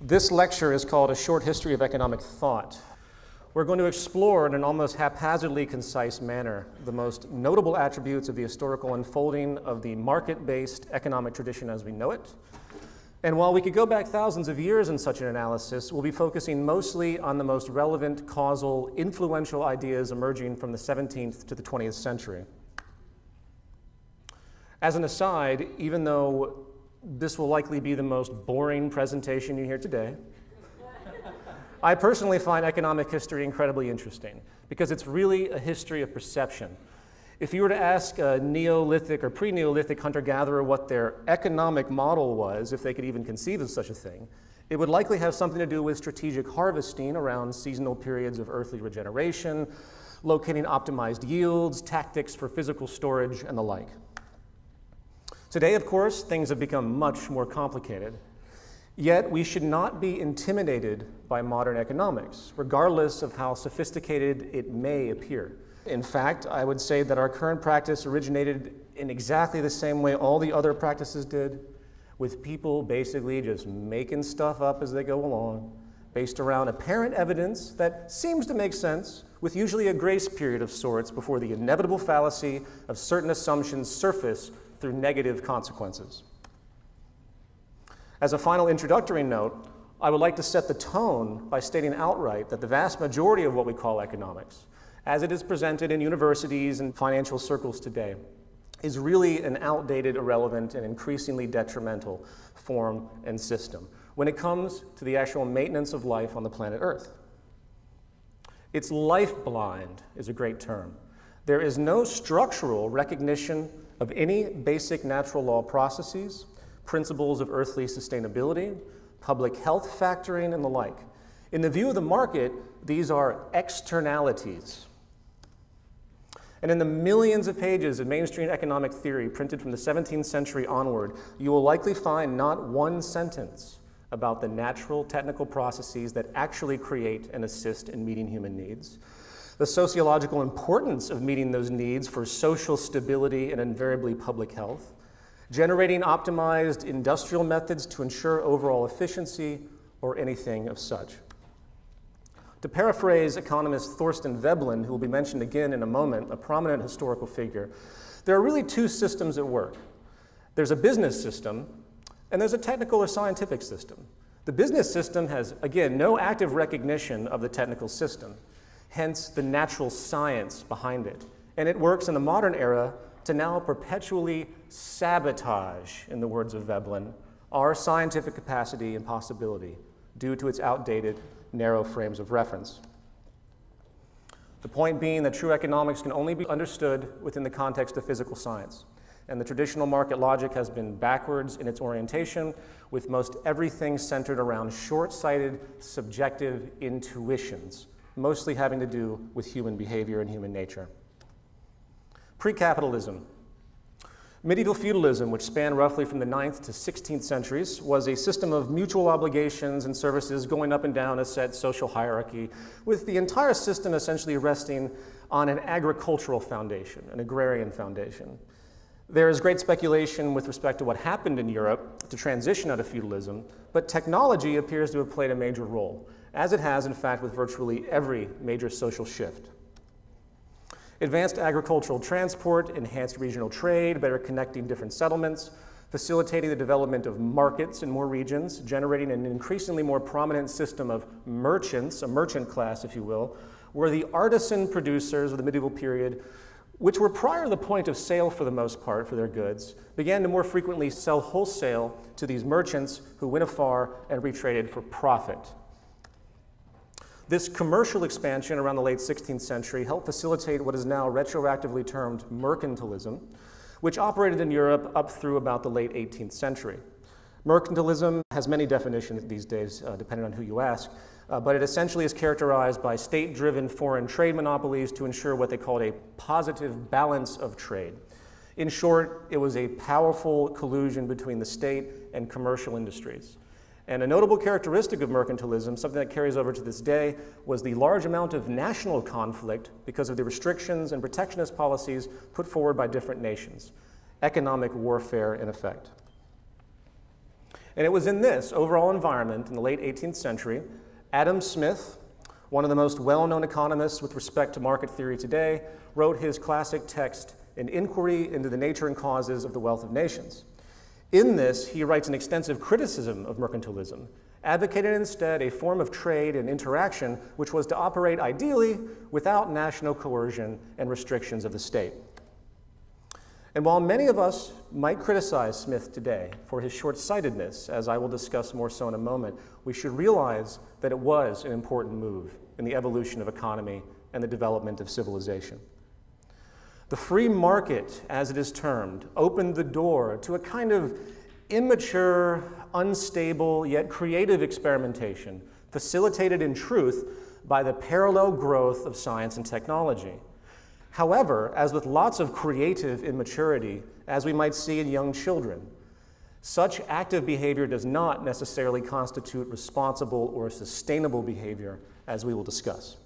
This lecture is called A Short History of Economic Thought. We're going to explore in an almost haphazardly concise manner the most notable attributes of the historical unfolding of the market-based economic tradition as we know it. And while we could go back thousands of years in such an analysis, we'll be focusing mostly on the most relevant, causal, influential ideas emerging from the 17th to the 20th century. As an aside, even though this will likely be the most boring presentation you hear today, I personally find economic history incredibly interesting because it's really a history of perception. If you were to ask a Neolithic or pre-Neolithic hunter-gatherer what their economic model was, if they could even conceive of such a thing, it would likely have something to do with strategic harvesting around seasonal periods of earthly regeneration, locating optimized yields, tactics for physical storage, and the like. Today, of course, things have become much more complicated. Yet, we should not be intimidated by modern economics, regardless of how sophisticated it may appear. In fact, I would say that our current practice originated in exactly the same way all the other practices did, with people basically just making stuff up as they go along, based around apparent evidence that seems to make sense, with usually a grace period of sorts before the inevitable fallacy of certain assumptions surface through negative consequences. As a final introductory note, I would like to set the tone by stating outright that the vast majority of what we call economics, as it is presented in universities and financial circles today, is really an outdated, irrelevant, and increasingly detrimental form and system when it comes to the actual maintenance of life on the planet Earth. It's life-blind is a great term. There is no structural recognition of any basic natural law processes, principles of earthly sustainability, public health factoring, and the like. In the view of the market, these are externalities. And in the millions of pages of mainstream economic theory printed from the 17th century onward, you will likely find not one sentence about the natural technical processes that actually create and assist in meeting human needs, the sociological importance of meeting those needs for social stability and invariably public health, generating optimized industrial methods to ensure overall efficiency, or anything of such. To paraphrase economist Thorstein Veblen, who will be mentioned again in a moment, a prominent historical figure, there are really two systems at work. There's a business system, and there's a technical or scientific system. The business system has, again, no active recognition of the technical system, hence the natural science behind it. And it works in the modern era to now perpetually sabotage, in the words of Veblen, our scientific capacity and possibility due to its outdated, narrow frames of reference. The point being that true economics can only be understood within the context of physical science, and the traditional market logic has been backwards in its orientation, with most everything centered around short-sighted, subjective intuitions, mostly having to do with human behavior and human nature. Pre-capitalism. Medieval feudalism, which spanned roughly from the 9th to 16th centuries, was a system of mutual obligations and services going up and down a set social hierarchy, with the entire system essentially resting on an agricultural foundation, an agrarian foundation. There is great speculation with respect to what happened in Europe to transition out of feudalism, but technology appears to have played a major role, as it has, in fact, with virtually every major social shift. Advanced agricultural transport, enhanced regional trade, better connecting different settlements, facilitating the development of markets in more regions, generating an increasingly more prominent system of merchants, a merchant class, if you will, were the artisan producers of the medieval period, which were prior to the point of sale for the most part for their goods, began to more frequently sell wholesale to these merchants who went afar and retraded for profit. This commercial expansion around the late 16th century helped facilitate what is now retroactively termed mercantilism, which operated in Europe up through about the late 18th century. Mercantilism has many definitions these days, depending on who you ask, but it essentially is characterized by state-driven foreign trade monopolies to ensure what they called a positive balance of trade. In short, it was a powerful collusion between the state and commercial industries. And a notable characteristic of mercantilism, something that carries over to this day, was the large amount of national conflict because of the restrictions and protectionist policies put forward by different nations. Economic warfare, in effect. And it was in this overall environment in the late 18th century, Adam Smith, one of the most well-known economists with respect to market theory today, wrote his classic text, An Inquiry into the Nature and Causes of the Wealth of Nations. In this, he writes an extensive criticism of mercantilism, advocated instead a form of trade and interaction which was to operate ideally without national coercion and restrictions of the state. And while many of us might criticize Smith today for his short-sightedness, as I will discuss more so in a moment, we should realize that it was an important move in the evolution of economy and the development of civilization. The free market, as it is termed, opened the door to a kind of immature, unstable, yet creative experimentation, facilitated in truth by the parallel growth of science and technology. However, as with lots of creative immaturity, as we might see in young children, such active behavior does not necessarily constitute responsible or sustainable behavior, as we will discuss.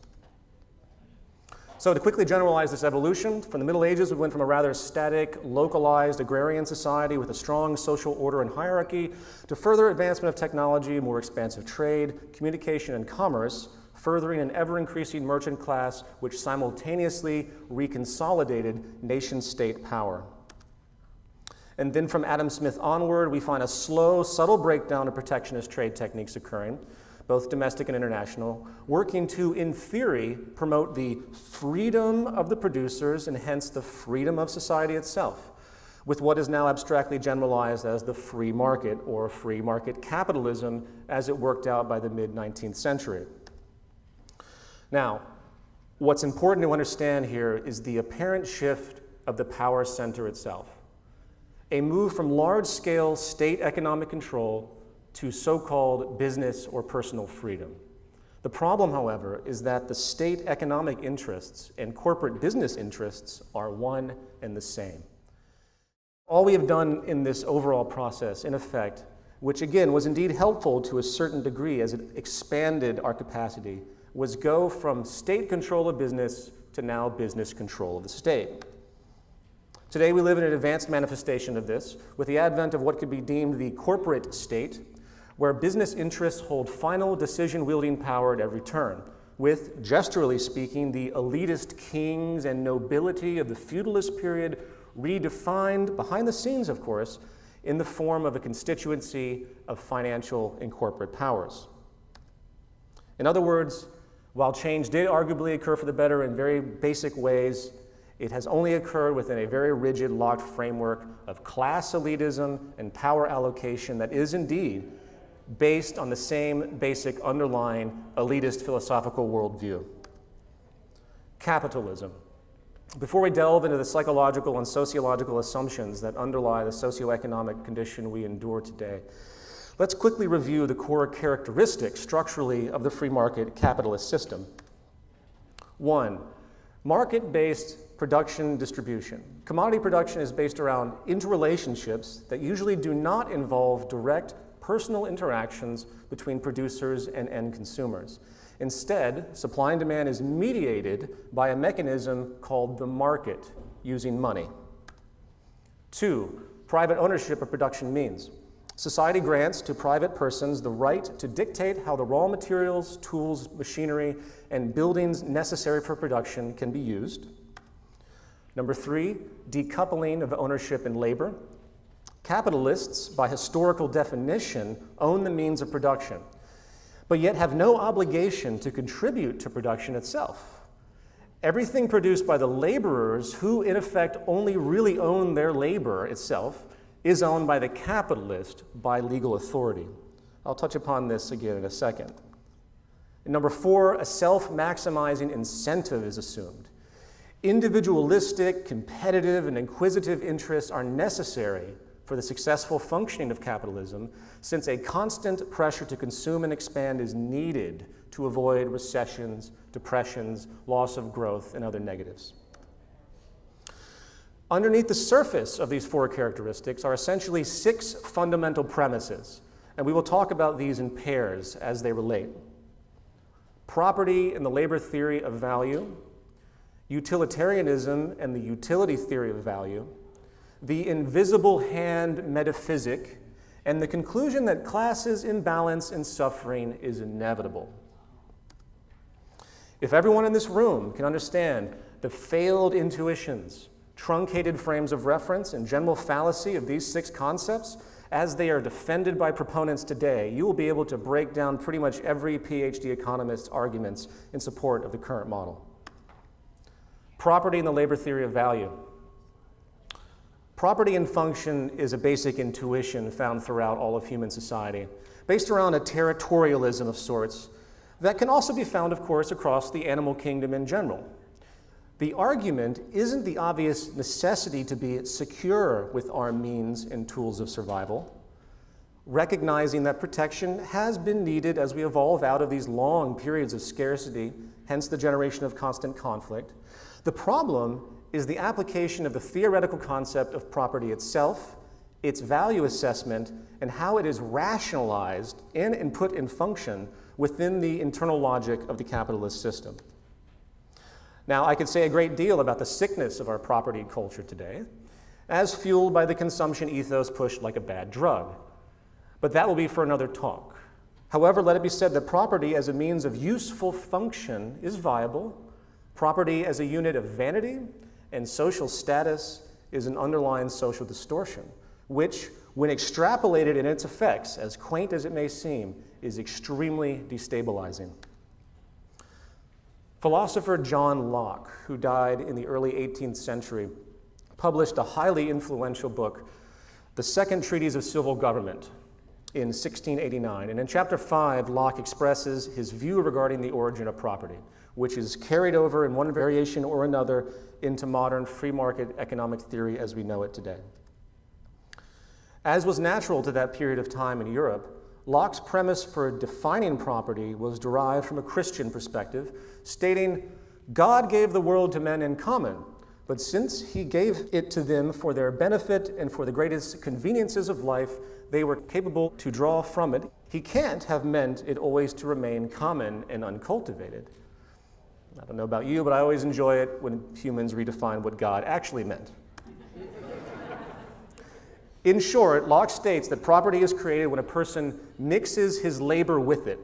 So to quickly generalize this evolution, from the Middle Ages, we went from a rather static, localized agrarian society with a strong social order and hierarchy to further advancement of technology, more expansive trade, communication, and commerce, furthering an ever-increasing merchant class which simultaneously reconsolidated nation-state power. And then from Adam Smith onward, we find a slow, subtle breakdown of protectionist trade techniques occurring, both domestic and international, working to, in theory, promote the freedom of the producers and hence the freedom of society itself, with what is now abstractly generalized as the free market or free market capitalism as it worked out by the mid-19th century. Now, what's important to understand here is the apparent shift of the power center itself, a move from large-scale state economic control to so-called business or personal freedom. The problem, however, is that the state economic interests and corporate business interests are one and the same. All we have done in this overall process, in effect, which again was indeed helpful to a certain degree as it expanded our capacity, was go from state control of business to now business control of the state. Today we live in an advanced manifestation of this with the advent of what could be deemed the corporate state, where business interests hold final decision-wielding power at every turn, with, gesturally speaking, the elitist kings and nobility of the feudalist period redefined, behind the scenes, of course, in the form of a constituency of financial and corporate powers. In other words, while change did arguably occur for the better in very basic ways, it has only occurred within a very rigid, locked framework of class elitism and power allocation that is indeed based on the same basic underlying elitist philosophical worldview. Capitalism. Before we delve into the psychological and sociological assumptions that underlie the socioeconomic condition we endure today, let's quickly review the core characteristics structurally of the free market capitalist system. 1. Market-based production distribution. Commodity production is based around interrelationships that usually do not involve direct personal interactions between producers and end consumers. Instead, supply and demand is mediated by a mechanism called the market, using money. 2. Private ownership of production means. Society grants to private persons the right to dictate how the raw materials, tools, machinery, and buildings necessary for production can be used. Number 3, decoupling of ownership in labor. Capitalists, by historical definition, own the means of production, but yet have no obligation to contribute to production itself. Everything produced by the laborers, who in effect only really own their labor itself, is owned by the capitalist by legal authority. I'll touch upon this again in a second. And number 4, a self-maximizing incentive is assumed. Individualistic, competitive, and inquisitive interests are necessary for the successful functioning of capitalism, since a constant pressure to consume and expand is needed to avoid recessions, depressions, loss of growth, and other negatives. Underneath the surface of these 4 characteristics are essentially 6 fundamental premises, and we will talk about these in pairs as they relate. Property and the labor theory of value, utilitarianism and the utility theory of value, the invisible hand metaphysic, and the conclusion that classes imbalance and suffering is inevitable. If everyone in this room can understand the failed intuitions, truncated frames of reference, and general fallacy of these 6 concepts, as they are defended by proponents today, you will be able to break down pretty much every PhD economist's arguments in support of the current model. Property and the labor theory of value. Property and function is a basic intuition found throughout all of human society, based around a territorialism of sorts that can also be found, of course, across the animal kingdom in general. The argument isn't the obvious necessity to be secure with our means and tools of survival, recognizing that protection has been needed as we evolve out of these long periods of scarcity, hence the generation of constant conflict. The problem is the application of the theoretical concept of property itself, its value assessment, and how it is rationalized in and put in function within the internal logic of the capitalist system. Now, I could say a great deal about the sickness of our property culture today, as fueled by the consumption ethos pushed like a bad drug. But that will be for another talk. However, let it be said that property as a means of useful function is viable. Property as a unit of vanity and social status is an underlying social distortion, which, when extrapolated in its effects, as quaint as it may seem, is extremely destabilizing. Philosopher John Locke, who died in the early 18th century, published a highly influential book, The Second Treatise of Civil Government, in 1689. And in chapter 5, Locke expresses his view regarding the origin of property, which is carried over in one variation or another into modern free market economic theory as we know it today. As was natural to that period of time in Europe, Locke's premise for defining property was derived from a Christian perspective, stating, God gave the world to men in common, but since he gave it to them for their benefit and for the greatest conveniences of life, they were capable to draw from it. He can't have meant it always to remain common and uncultivated. I don't know about you, but I always enjoy it when humans redefine what God actually meant. In short, Locke states that property is created when a person mixes his labor with it.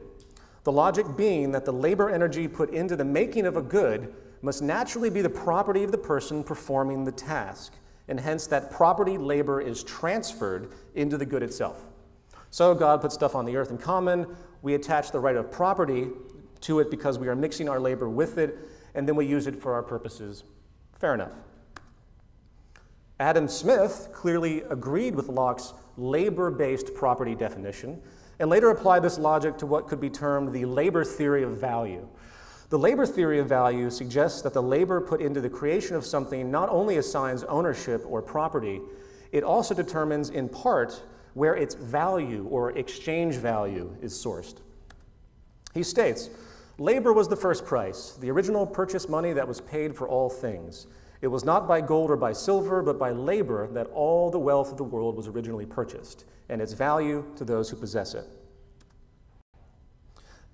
The logic being that the labor energy put into the making of a good must naturally be the property of the person performing the task, and hence that property labor is transferred into the good itself. So God put stuff on the earth in common, we attach the right of property to it because we are mixing our labor with it, and then we use it for our purposes. Fair enough. Adam Smith clearly agreed with Locke's labor-based property definition and later applied this logic to what could be termed the labor theory of value. The labor theory of value suggests that the labor put into the creation of something not only assigns ownership or property, it also determines in part where its value or exchange value is sourced. He states, labor was the first price, the original purchase money that was paid for all things. It was not by gold or by silver, but by labor that all the wealth of the world was originally purchased, and its value to those who possess it.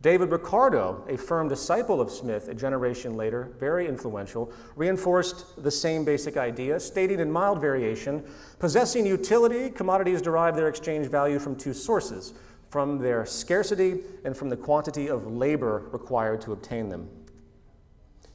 David Ricardo, a firm disciple of Smith a generation later, very influential, reinforced the same basic idea, stating in mild variation, possessing utility, commodities derive their exchange value from 2 sources, from their scarcity and from the quantity of labor required to obtain them.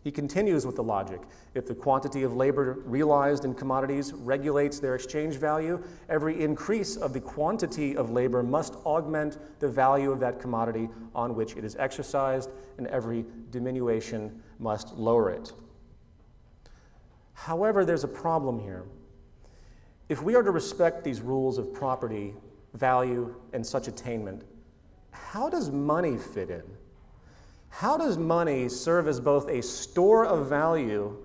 He continues with the logic. If the quantity of labor realized in commodities regulates their exchange value, every increase of the quantity of labor must augment the value of that commodity on which it is exercised, and every diminution must lower it. However, there's a problem here. If we are to respect these rules of property, value, and such attainment, how does money fit in? How does money serve as both a store of value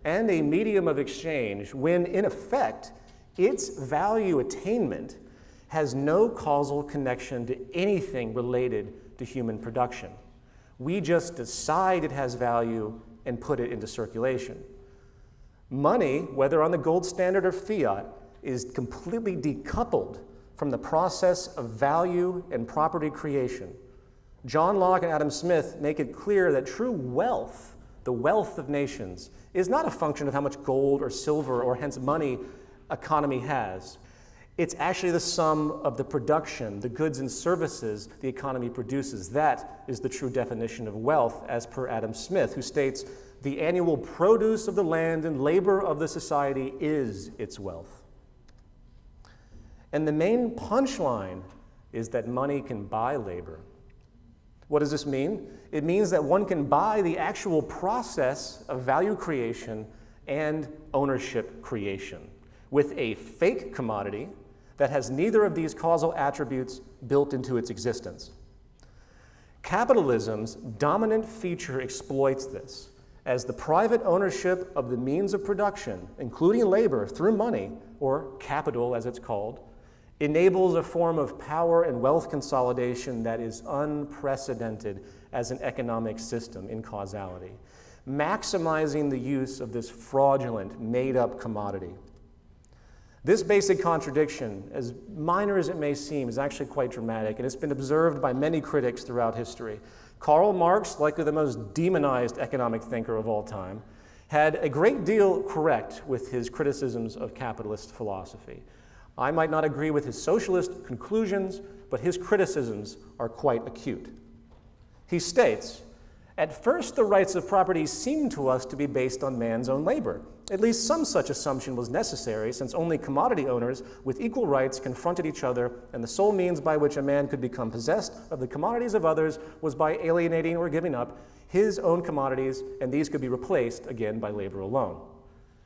and a medium of exchange when, in effect, its value attainment has no causal connection to anything related to human production? We just decide it has value and put it into circulation. Money, whether on the gold standard or fiat, is completely decoupled from the process of value and property creation. John Locke and Adam Smith make it clear that true wealth, the wealth of nations, is not a function of how much gold or silver or hence money economy has. It's actually the sum of the production, the goods and services the economy produces. That is the true definition of wealth, as per Adam Smith, who states, "The annual produce of the land and labor of the society is its wealth." And the main punchline is that money can buy labor. What does this mean? It means that one can buy the actual process of value creation and ownership creation with a fake commodity that has neither of these causal attributes built into its existence. Capitalism's dominant feature exploits this, as the private ownership of the means of production, including labor through money, or capital as it's called, enables a form of power and wealth consolidation that is unprecedented as an economic system in causality, maximizing the use of this fraudulent, made-up commodity. This basic contradiction, as minor as it may seem, is actually quite dramatic, and it's been observed by many critics throughout history. Karl Marx, likely the most demonized economic thinker of all time, had a great deal correct with his criticisms of capitalist philosophy. I might not agree with his socialist conclusions, but his criticisms are quite acute. He states, "At first, the rights of property seem to us to be based on man's own labor. At least some such assumption was necessary, since only commodity owners with equal rights confronted each other, and the sole means by which a man could become possessed of the commodities of others was by alienating or giving up his own commodities, and these could be replaced again by labor alone.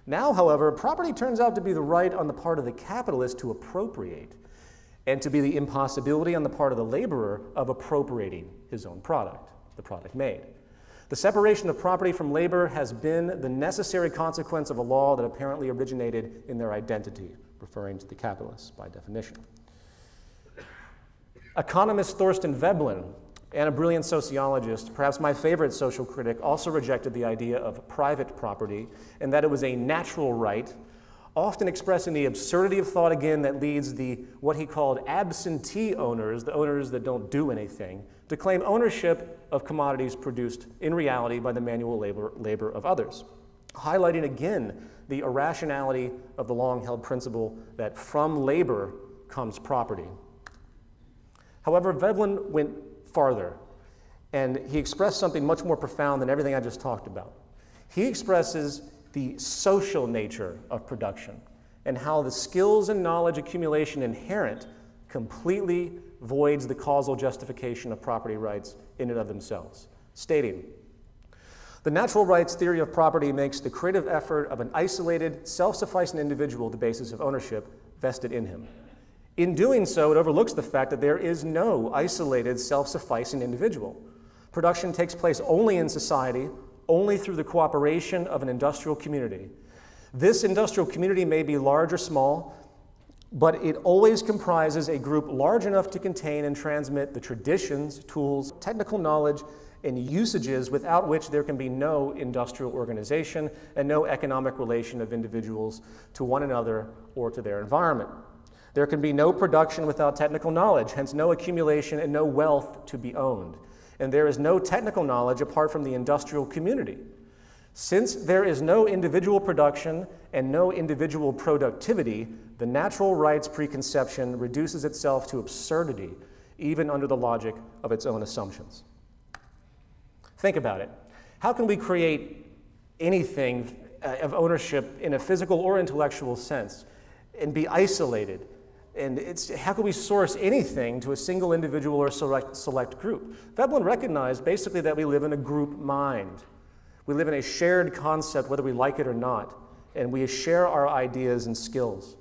Now, however, property turns out to be the right on the part of the capitalist to appropriate, and to be the impossibility on the part of the laborer of appropriating his own product, the product made. The separation of property from labor has been the necessary consequence of a law that apparently originated in their identity," referring to the capitalists by definition. Economist Thorstein Veblen, and a brilliant sociologist, perhaps my favorite social critic, also rejected the idea of private property and that it was a natural right, often expressing the absurdity of thought again that leads what he called absentee owners, the owners that don't do anything, to claim ownership of commodities produced in reality by the manual labor of others, highlighting again the irrationality of the long-held principle that from labor comes property. However, Veblen went farther, and he expressed something much more profound than everything I just talked about. He expresses the social nature of production and how the skills and knowledge accumulation inherent completely voids the causal justification of property rights in and of themselves, stating, "The natural rights theory of property makes the creative effort of an isolated, self-sufficing individual the basis of ownership vested in him. In doing so, it overlooks the fact that there is no isolated, self-sufficing individual. Production takes place only in society, only through the cooperation of an industrial community. This industrial community may be large or small, but it always comprises a group large enough to contain and transmit the traditions, tools, technical knowledge, and usages without which there can be no industrial organization and no economic relation of individuals to one another or to their environment. There can be no production without technical knowledge, hence no accumulation and no wealth to be owned. And there is no technical knowledge apart from the industrial community. Since there is no individual production and no individual productivity, the natural rights preconception reduces itself to absurdity, even under the logic of its own assumptions." Think about it. How can we create anything of ownership in a physical or intellectual sense and be isolated? And how can we source anything to a single individual or select group? Veblen recognized basically that we live in a group mind. We live in a shared concept, whether we like it or not, and we share our ideas and skills.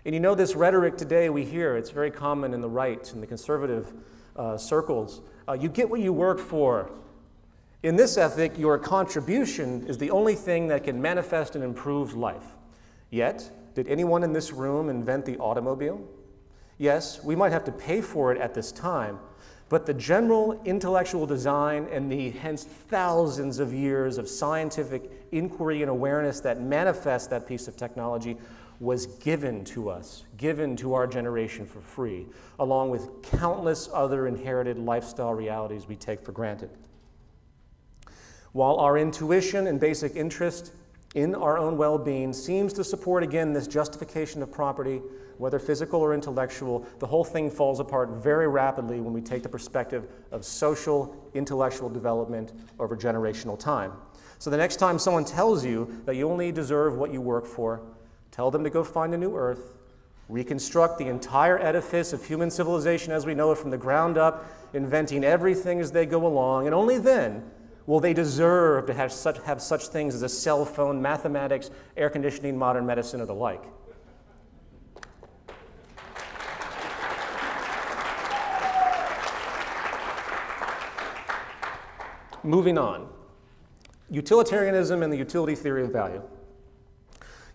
And you know, this rhetoric today we hear, it's very common in the right, in the conservative circles. You get what you work for. In this ethic, your contribution is the only thing that can manifest and improve life. Yet, did anyone in this room invent the automobile? Yes, we might have to pay for it at this time, but the general intellectual design and the hence thousands of years of scientific inquiry and awareness that manifest that piece of technology was given to us, given to our generation for free, along with countless other inherited lifestyle realities we take for granted. While our intuition and basic interest in our own well-being seems to support, again, this justification of property, whether physical or intellectual. The whole thing falls apart very rapidly when we take the perspective of social, intellectual development over generational time. So the next time someone tells you that you only deserve what you work for, tell them to go find a new earth, reconstruct the entire edifice of human civilization as we know it from the ground up, inventing everything as they go along, and only then will they deserve to have such things as a cell phone, mathematics, air conditioning, modern medicine, or the like. Moving on. Utilitarianism and the utility theory of value.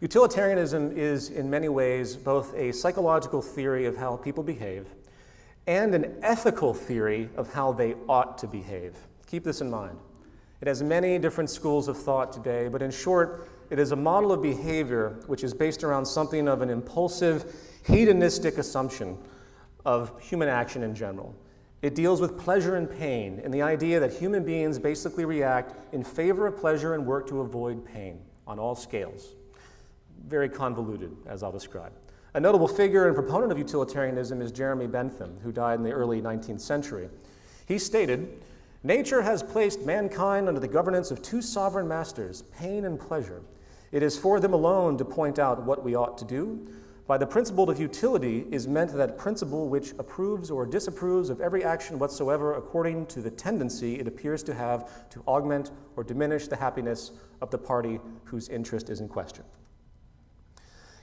Utilitarianism is, in many ways, both a psychological theory of how people behave and an ethical theory of how they ought to behave. Keep this in mind. It has many different schools of thought today, but in short, it is a model of behavior which is based around something of an impulsive, hedonistic assumption of human action in general. It deals with pleasure and pain and the idea that human beings basically react in favor of pleasure and work to avoid pain on all scales. Very convoluted, as I'll describe. A notable figure and proponent of utilitarianism is Jeremy Bentham, who died in the early 19th century. He stated, "Nature has placed mankind under the governance of two sovereign masters, pain and pleasure. It is for them alone to point out what we ought to do. By the principle of utility is meant that principle which approves or disapproves of every action whatsoever according to the tendency it appears to have to augment or diminish the happiness of the party whose interest is in question."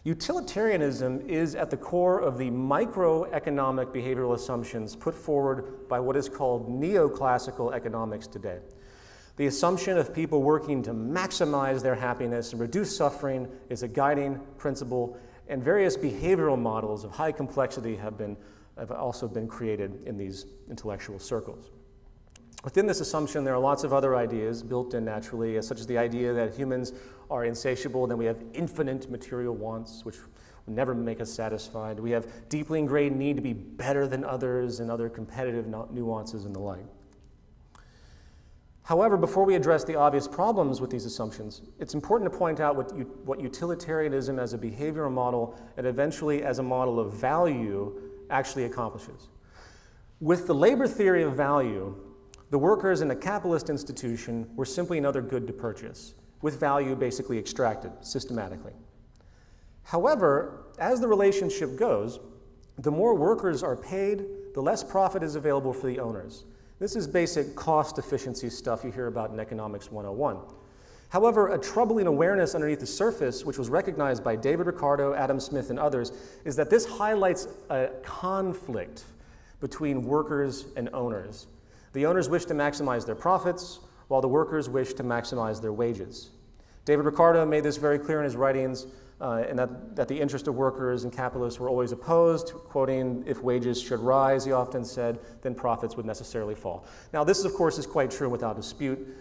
Utilitarianism is at the core of the microeconomic behavioral assumptions put forward by what is called neoclassical economics today. The assumption of people working to maximize their happiness and reduce suffering is a guiding principle, and various behavioral models of high complexity have also been created in these intellectual circles. Within this assumption, there are lots of other ideas built in naturally, such as the idea that humans are insatiable, and then we have infinite material wants, which will never make us satisfied. We have deeply ingrained need to be better than others and other competitive nuances and the like. However, before we address the obvious problems with these assumptions, it's important to point out what utilitarianism as a behavioral model and eventually as a model of value actually accomplishes. With the labor theory of value, the workers in a capitalist institution were simply another good to purchase, with value basically extracted systematically. However, as the relationship goes, the more workers are paid, the less profit is available for the owners. This is basic cost efficiency stuff you hear about in Economics 101. However, a troubling awareness underneath the surface, which was recognized by David Ricardo, Adam Smith, and others, is that this highlights a conflict between workers and owners. The owners wish to maximize their profits, while the workers wish to maximize their wages. David Ricardo made this very clear in his writings, and that the interest of workers and capitalists were always opposed, quoting, "If wages should rise," he often said, "then profits would necessarily fall." Now, this, of course, is quite true without dispute,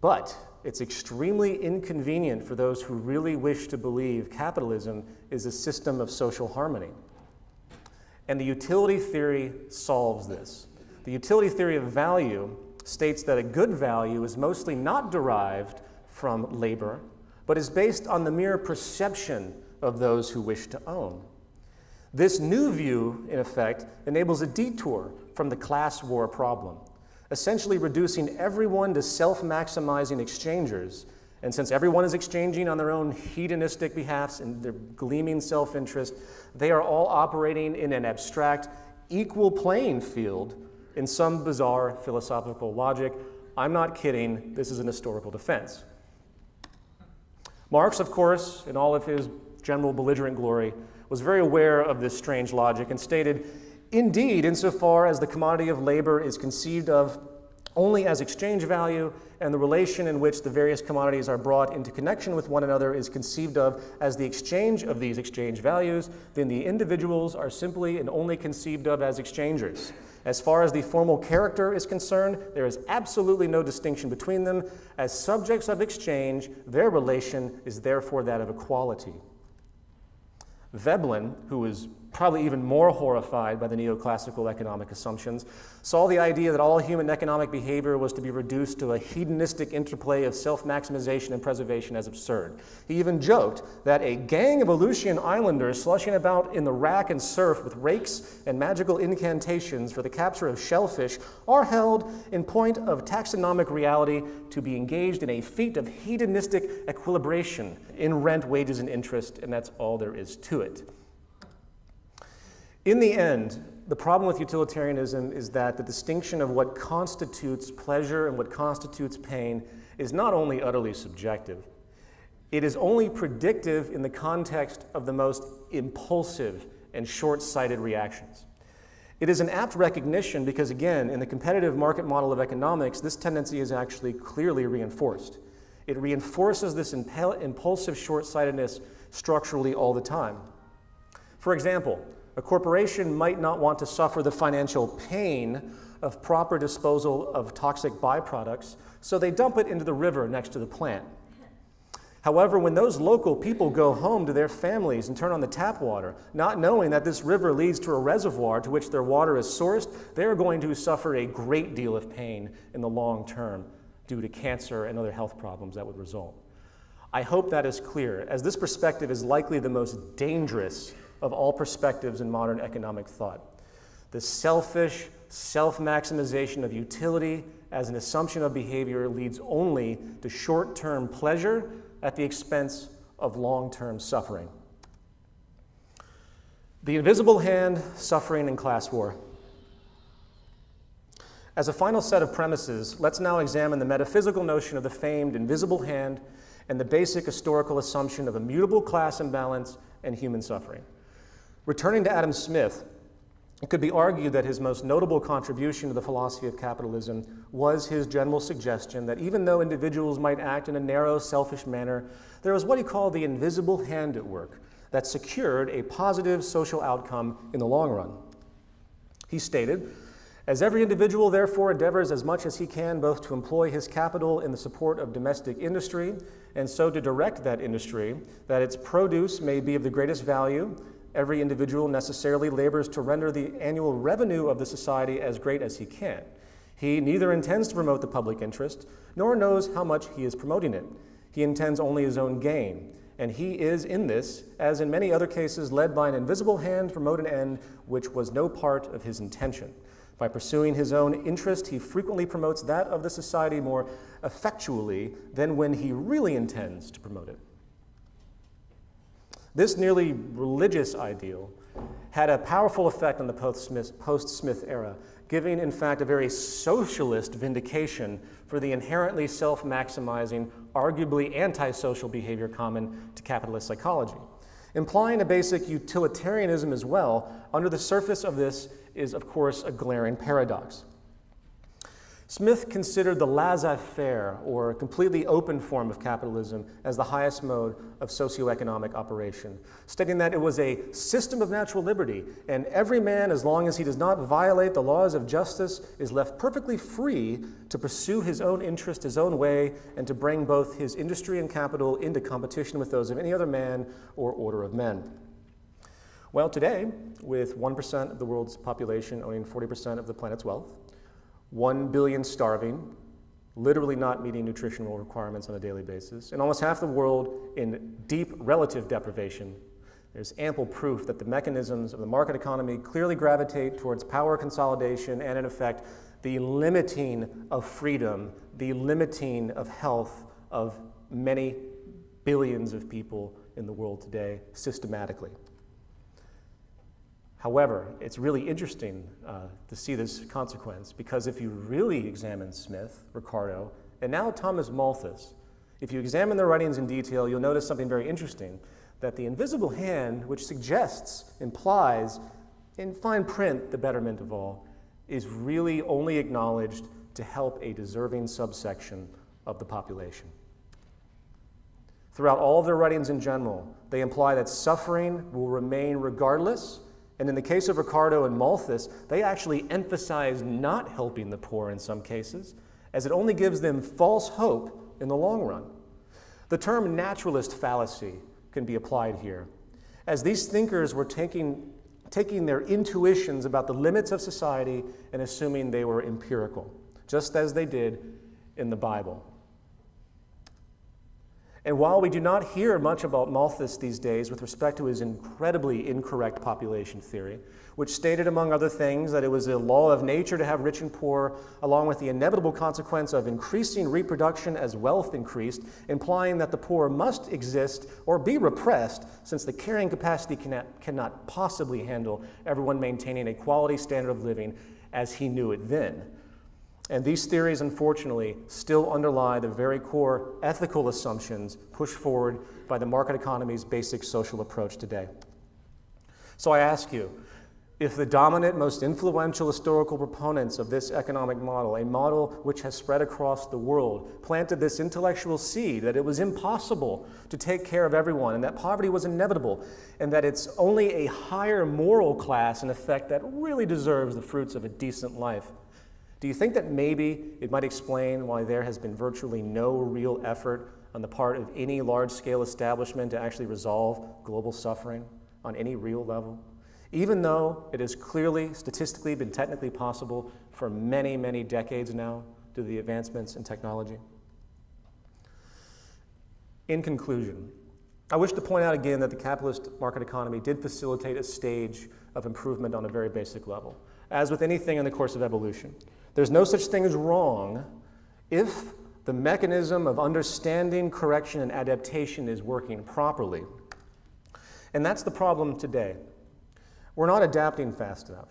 but it's extremely inconvenient for those who really wish to believe capitalism is a system of social harmony. And the utility theory solves this. The utility theory of value states that a good value is mostly not derived from labor, but is based on the mere perception of those who wish to own. This new view, in effect, enables a detour from the class war problem, essentially reducing everyone to self-maximizing exchangers. And since everyone is exchanging on their own hedonistic behalfs and their gleaming self-interest, they are all operating in an abstract, equal playing field in some bizarre philosophical logic. I'm not kidding, this is an historical defense. Marx, of course, in all of his general belligerent glory, was very aware of this strange logic and stated, "Indeed, insofar as the commodity of labor is conceived of only as exchange value, and the relation in which the various commodities are brought into connection with one another is conceived of as the exchange of these exchange values, then the individuals are simply and only conceived of as exchangers. As far as the formal character is concerned, there is absolutely no distinction between them. As subjects of exchange, their relation is therefore that of equality." Veblen, who was probably even more horrified by the neoclassical economic assumptions, saw the idea that all human economic behavior was to be reduced to a hedonistic interplay of self-maximization and preservation as absurd. He even joked that a gang of Aleutian islanders slushing about in the rack and surf with rakes and magical incantations for the capture of shellfish are held in point of taxonomic reality to be engaged in a feat of hedonistic equilibration in rent, wages, and interest, and that's all there is to it. In the end, the problem with utilitarianism is that the distinction of what constitutes pleasure and what constitutes pain is not only utterly subjective, it is only predictive in the context of the most impulsive and short-sighted reactions. It is an apt recognition because, again, in the competitive market model of economics, this tendency is actually clearly reinforced. It reinforces this impulsive short-sightedness structurally all the time. For example, a corporation might not want to suffer the financial pain of proper disposal of toxic byproducts, so they dump it into the river next to the plant. However, when those local people go home to their families and turn on the tap water, not knowing that this river leads to a reservoir to which their water is sourced, they are going to suffer a great deal of pain in the long term due to cancer and other health problems that would result. I hope that is clear, as this perspective is likely the most dangerous of all perspectives in modern economic thought. The selfish self-maximization of utility as an assumption of behavior leads only to short-term pleasure at the expense of long-term suffering. The invisible hand, suffering, and class war. As a final set of premises, let's now examine the metaphysical notion of the famed invisible hand and the basic historical assumption of immutable class imbalance and human suffering. Returning to Adam Smith, it could be argued that his most notable contribution to the philosophy of capitalism was his general suggestion that even though individuals might act in a narrow, selfish manner, there was what he called the invisible hand at work that secured a positive social outcome in the long run. He stated, "As every individual therefore endeavors as much as he can both to employ his capital in the support of domestic industry and so to direct that industry that its produce may be of the greatest value, every individual necessarily labors to render the annual revenue of the society as great as he can. He neither intends to promote the public interest, nor knows how much he is promoting it. He intends only his own gain, and he is in this, as in many other cases, led by an invisible hand to promote an end which was no part of his intention. By pursuing his own interest, he frequently promotes that of the society more effectually than when he really intends to promote it." This nearly religious ideal had a powerful effect on the post-Smith era, giving, in fact, a very socialist vindication for the inherently self-maximizing, arguably antisocial behavior common to capitalist psychology. Implying a basic utilitarianism as well, under the surface of this is, of course, a glaring paradox. Smith considered the laissez-faire, or completely open form of capitalism, as the highest mode of socioeconomic operation, stating that it was a system of natural liberty, and every man, as long as he does not violate the laws of justice, is left perfectly free to pursue his own interest his own way and to bring both his industry and capital into competition with those of any other man or order of men. Well, today, with 1% of the world's population owning 40% of the planet's wealth, 1 billion starving, literally not meeting nutritional requirements on a daily basis, and almost half the world in deep relative deprivation, there's ample proof that the mechanisms of the market economy clearly gravitate towards power consolidation and, in effect, the limiting of freedom, the limiting of health of many billions of people in the world today systematically. However, it's really interesting to see this consequence, because if you really examine Smith, Ricardo, and now Thomas Malthus, if you examine their writings in detail, you'll notice something very interesting, that the invisible hand, which suggests, implies, in fine print, the betterment of all, is really only acknowledged to help a deserving subsection of the population. Throughout all of their writings in general, they imply that suffering will remain regardless. And in the case of Ricardo and Malthus, they actually emphasize not helping the poor in some cases, as it only gives them false hope in the long run. The term naturalist fallacy can be applied here, as these thinkers were taking taking their intuitions about the limits of society and assuming they were empirical, just as they did in the Bible. And while we do not hear much about Malthus these days with respect to his incredibly incorrect population theory, which stated, among other things, that it was a law of nature to have rich and poor, along with the inevitable consequence of increasing reproduction as wealth increased, implying that the poor must exist or be repressed, since the carrying capacity cannot possibly handle everyone maintaining a quality standard of living as he knew it then. And these theories, unfortunately, still underlie the very core ethical assumptions pushed forward by the market economy's basic social approach today. So I ask you, if the dominant, most influential historical proponents of this economic model, a model which has spread across the world, planted this intellectual seed that it was impossible to take care of everyone and that poverty was inevitable and that it's only a higher moral class, in effect, that really deserves the fruits of a decent life, do you think that maybe it might explain why there has been virtually no real effort on the part of any large-scale establishment to actually resolve global suffering on any real level, even though it has clearly, statistically, been technically possible for many, many decades now due to the advancements in technology? In conclusion, I wish to point out again that the capitalist market economy did facilitate a stage of improvement on a very basic level. As with anything in the course of evolution, there's no such thing as wrong if the mechanism of understanding, correction, and adaptation is working properly. And that's the problem today. We're not adapting fast enough.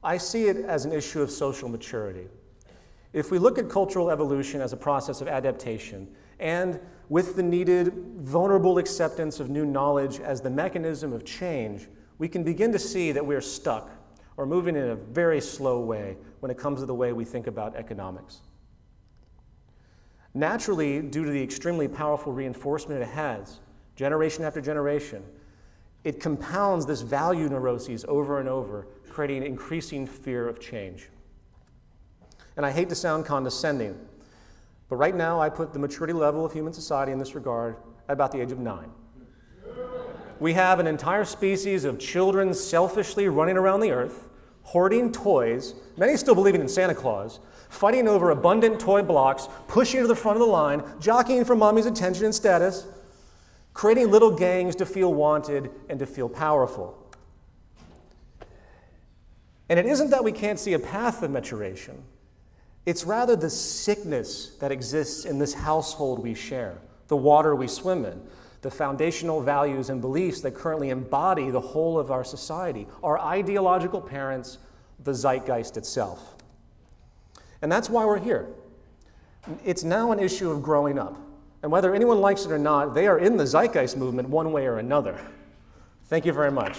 I see it as an issue of social maturity. If we look at cultural evolution as a process of adaptation, and with the needed vulnerable acceptance of new knowledge as the mechanism of change, we can begin to see that we're stuck or moving in a very slow way when it comes to the way we think about economics. Naturally, due to the extremely powerful reinforcement it has, generation after generation, it compounds this value neuroses over and over, creating increasing fear of change. And I hate to sound condescending, but right now I put the maturity level of human society in this regard at about the age of 9. We have an entire species of children selfishly running around the earth, hoarding toys, many still believing in Santa Claus, fighting over abundant toy blocks, pushing to the front of the line, jockeying for mommy's attention and status, creating little gangs to feel wanted and to feel powerful. And it isn't that we can't see a path of maturation. It's rather the sickness that exists in this household we share, the water we swim in, the foundational values and beliefs that currently embody the whole of our society, our ideological parents, the zeitgeist itself. And that's why we're here. It's now an issue of growing up. And whether anyone likes it or not, they are in the zeitgeist movement one way or another. Thank you very much.